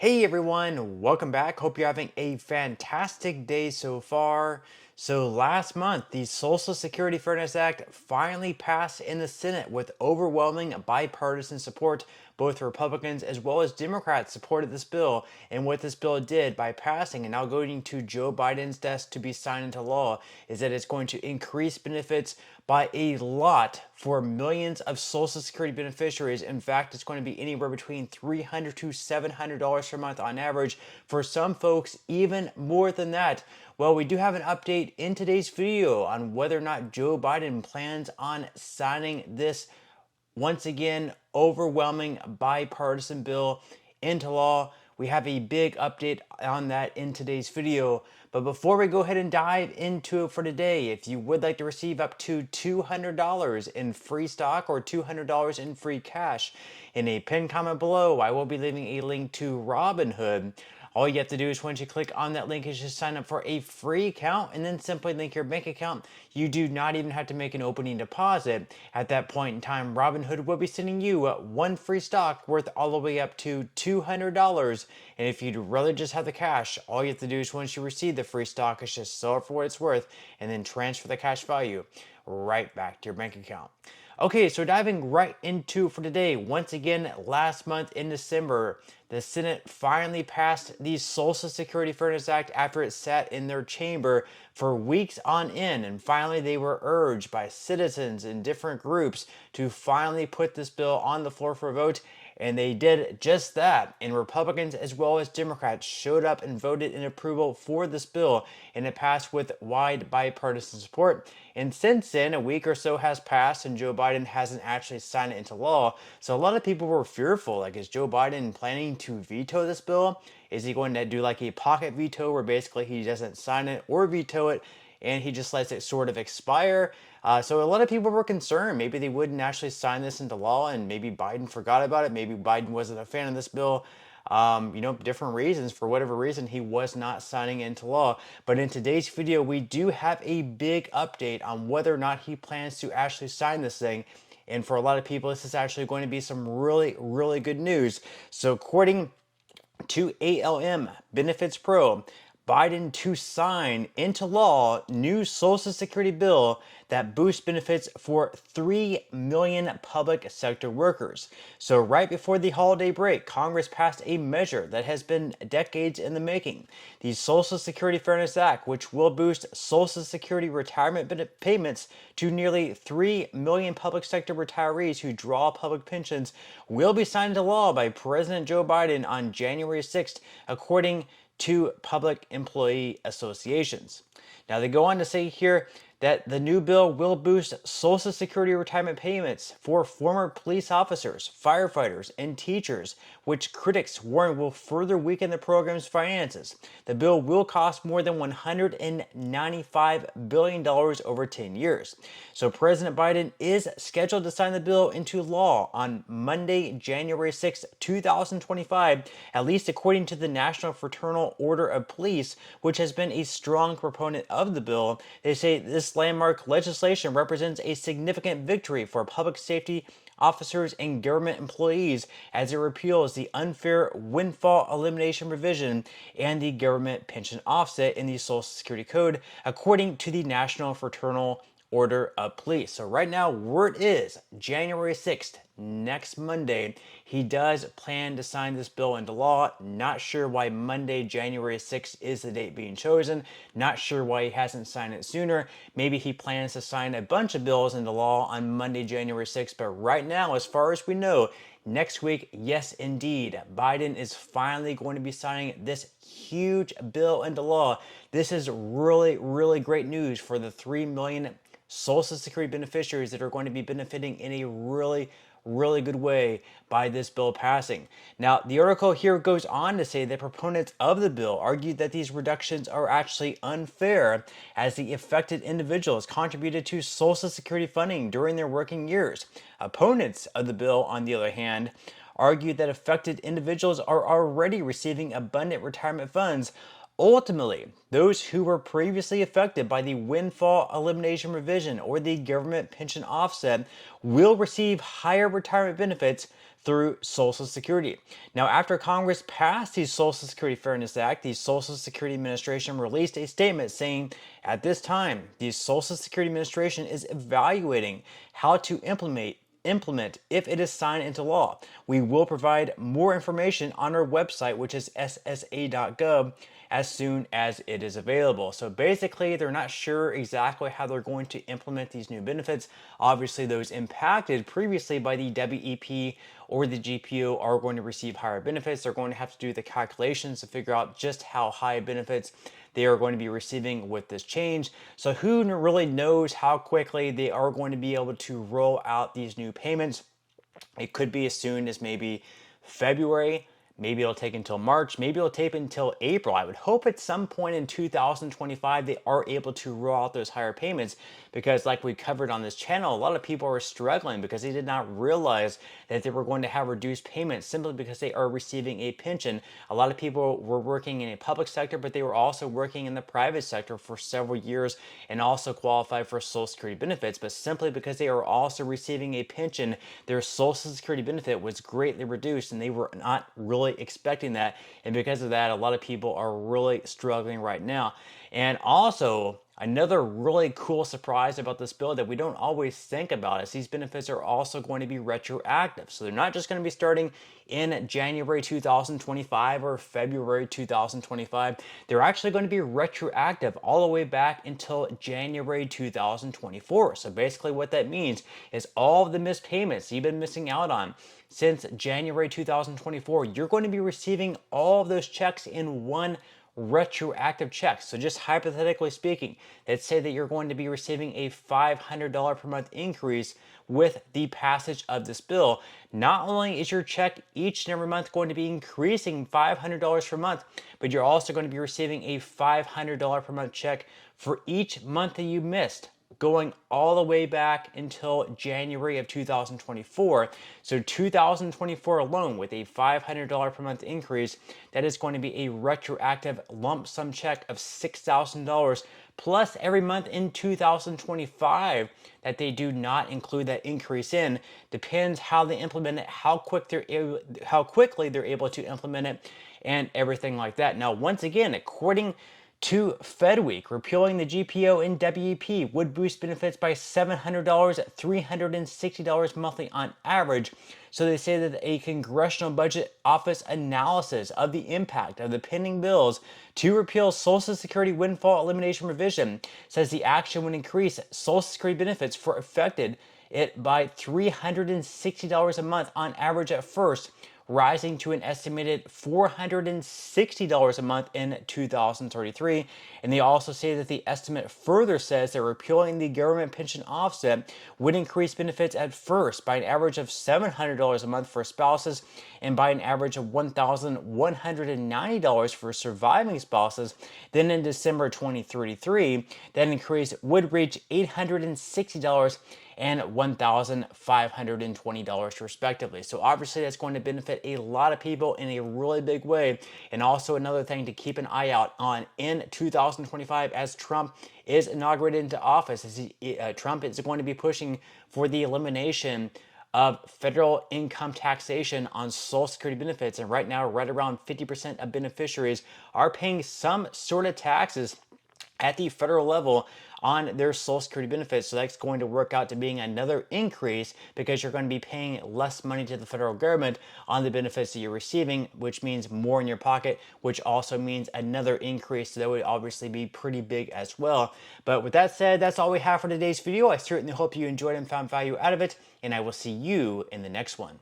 Hey everyone, welcome back. Hope you're having a fantastic day so far. So last month, the Social Security Fairness Act finally passed in the Senate with overwhelming bipartisan support. Both Republicans as well as Democrats supported this bill. And what this bill did by passing and now going to Joe Biden's desk to be signed into law is that it's going to increase benefits by a lot for millions of Social Security beneficiaries. In fact, it's going to be anywhere between $300 to $700 per month on average. For some folks, even more than that. Well, we do have an update in today's video on whether or not Joe Biden plans on signing this once again overwhelming bipartisan bill into law. We have a big update on that in today's video. But before we go ahead and dive into it for today, if you would like to receive up to $200 in free stock or $200 in free cash, in a pinned comment below, I will be leaving a link to Robinhood. All you have to do is once you click on that link is just sign up for a free account and then simply link your bank account. You do not even have to make an opening deposit. At that point in time, Robinhood will be sending you one free stock worth all the way up to $200. And if you'd rather just have the cash, all you have to do is once you receive the free stock is just sell it for what it's worth and then transfer the cash value right back to your bank account. Okay, so diving right into for today, once again, last month in December, the Senate finally passed the Social Security Fairness Act after it sat in their chamber for weeks on end. And finally, they were urged by citizens and different groups to finally put this bill on the floor for a vote. And they did just that. And Republicans as well as Democrats showed up and voted in approval for this bill. And it passed with wide bipartisan support. And since then, a week or so has passed and Joe Biden hasn't actually signed it into law. So a lot of people were fearful. Like, is Joe Biden planning to veto this bill? Is he going to do like a pocket veto where basically he doesn't sign it or veto it and he just lets it sort of expire? So a lot of people were concerned. Maybe they wouldn't actually sign this into law and maybe Biden forgot about it. Maybe Biden wasn't a fan of this bill. Different reasons. For whatever reason, he was not signing into law. But in today's video, we do have a big update on whether or not he plans to actually sign this thing. And for a lot of people, this is actually going to be some really, really good news. So according to ALM Benefits Pro, Biden to sign into law new Social Security bill that boosts benefits for 3 million public sector workers. So right before the holiday break, Congress passed a measure that has been decades in the making. The Social Security Fairness Act, which will boost Social Security retirement payments to nearly 3 million public sector retirees who draw public pensions, will be signed into law by President Joe Biden on January 6th, according to public employee associations. Now they go on to say here that the new bill will boost Social Security retirement payments for former police officers, firefighters, and teachers, which critics warn will further weaken the program's finances. The bill will cost more than $195 billion over 10 years. So President Biden is scheduled to sign the bill into law on Monday, January 6, 2025, at least according to the National Fraternal Order of Police, which has been a strong proponent of the bill. They say this landmark legislation represents a significant victory for public safety officers and government employees as it repeals the unfair windfall elimination provision and the government pension offset in the Social Security Code, according to the National Fraternal Order of Police. So right now, word is January 6th, next Monday, he does plan to sign this bill into law. Not sure why Monday, January 6th is the date being chosen. Not sure why he hasn't signed it sooner. Maybe he plans to sign a bunch of bills into law on Monday, January 6th. But right now, as far as we know, next week, yes, indeed, Biden is finally going to be signing this huge bill into law. This is really, really great news for the 3 million Social Security beneficiaries that are going to be benefiting in a really, really good way by this bill passing. Now, the article here goes on to say that proponents of the bill argue that these reductions are actually unfair as the affected individuals contributed to Social Security funding during their working years. Opponents of the bill, on the other hand, argue that affected individuals are already receiving abundant retirement funds. Ultimately, those who were previously affected by the windfall elimination provision or the government pension offset will receive higher retirement benefits through Social Security. Now, after Congress passed the Social Security Fairness Act, the Social Security Administration released a statement saying, at this time, the Social Security Administration is evaluating how to implement if it is signed into law. We will provide more information on our website, which is SSA.gov, as soon as it is available. So basically, they're not sure exactly how they're going to implement these new benefits. Obviously, those impacted previously by the WEP or the GPO are going to receive higher benefits. They're going to have to do the calculations to figure out just how high benefits they are going to be receiving with this change. So who really knows how quickly they are going to be able to roll out these new payments? It could be as soon as maybe February. Maybe it'll take until March. Maybe it'll take until April. I would hope at some point in 2025 they are able to roll out those higher payments, because like we covered on this channel, a lot of people are struggling because they did not realize that they were going to have reduced payments simply because they are receiving a pension. A lot of people were working in a public sector, but they were also working in the private sector for several years and also qualified for Social Security benefits. But simply because they are also receiving a pension, their Social Security benefit was greatly reduced, and they were not really expecting that. And because of that, a lot of people are really struggling right now. And also, another really cool surprise about this bill that we don't always think about is these benefits are also going to be retroactive. So they're not just going to be starting in January 2025 or February 2025. They're actually going to be retroactive all the way back until January 2024. So basically what that means is all of the missed payments you've been missing out on since January 2024, you're going to be receiving all of those checks in one retroactive check. So just hypothetically speaking, let's say that you're going to be receiving a $500 per month increase with the passage of this bill. Not only is your check each and every month going to be increasing $500 per month, but you're also going to be receiving a $500 per month check for each month that you missed, going all the way back until January of 2024. So 2024 alone, with a $500 per month increase, that is going to be a retroactive lump sum check of $6,000, plus every month in 2025 that they do not include that increase in. Depends how they implement it, how quickly they're able to implement it, and everything like that. Now, once again, according to FedWeek, repealing the GPO and WEP would boost benefits by $700 at $360 monthly on average. So they say that a Congressional Budget Office analysis of the impact of the pending bills to repeal Social Security windfall elimination provision says the action would increase Social Security benefits for affected it by $360 a month on average at first, rising to an estimated $460 a month in 2033. And they also say that the estimate further says that repealing the government pension offset would increase benefits at first by an average of $700 a month for spouses and by an average of $1,190 for surviving spouses. Then in December 2033, that increase would reach $860 and $1,520 respectively. So obviously that's going to benefit a lot of people in a really big way. And also another thing to keep an eye out on in 2025 as Trump is inaugurated into office, is Trump is going to be pushing for the elimination of federal income taxation on Social Security benefits. And right now, right around 50% of beneficiaries are paying some sort of taxes at the federal level on their Social Security benefits. So that's going to work out to being another increase, because you're going to be paying less money to the federal government on the benefits that you're receiving, which means more in your pocket, which also means another increase. So that would obviously be pretty big as well. But with that said, that's all we have for today's video. I certainly hope you enjoyed and found value out of it, and I will see you in the next one.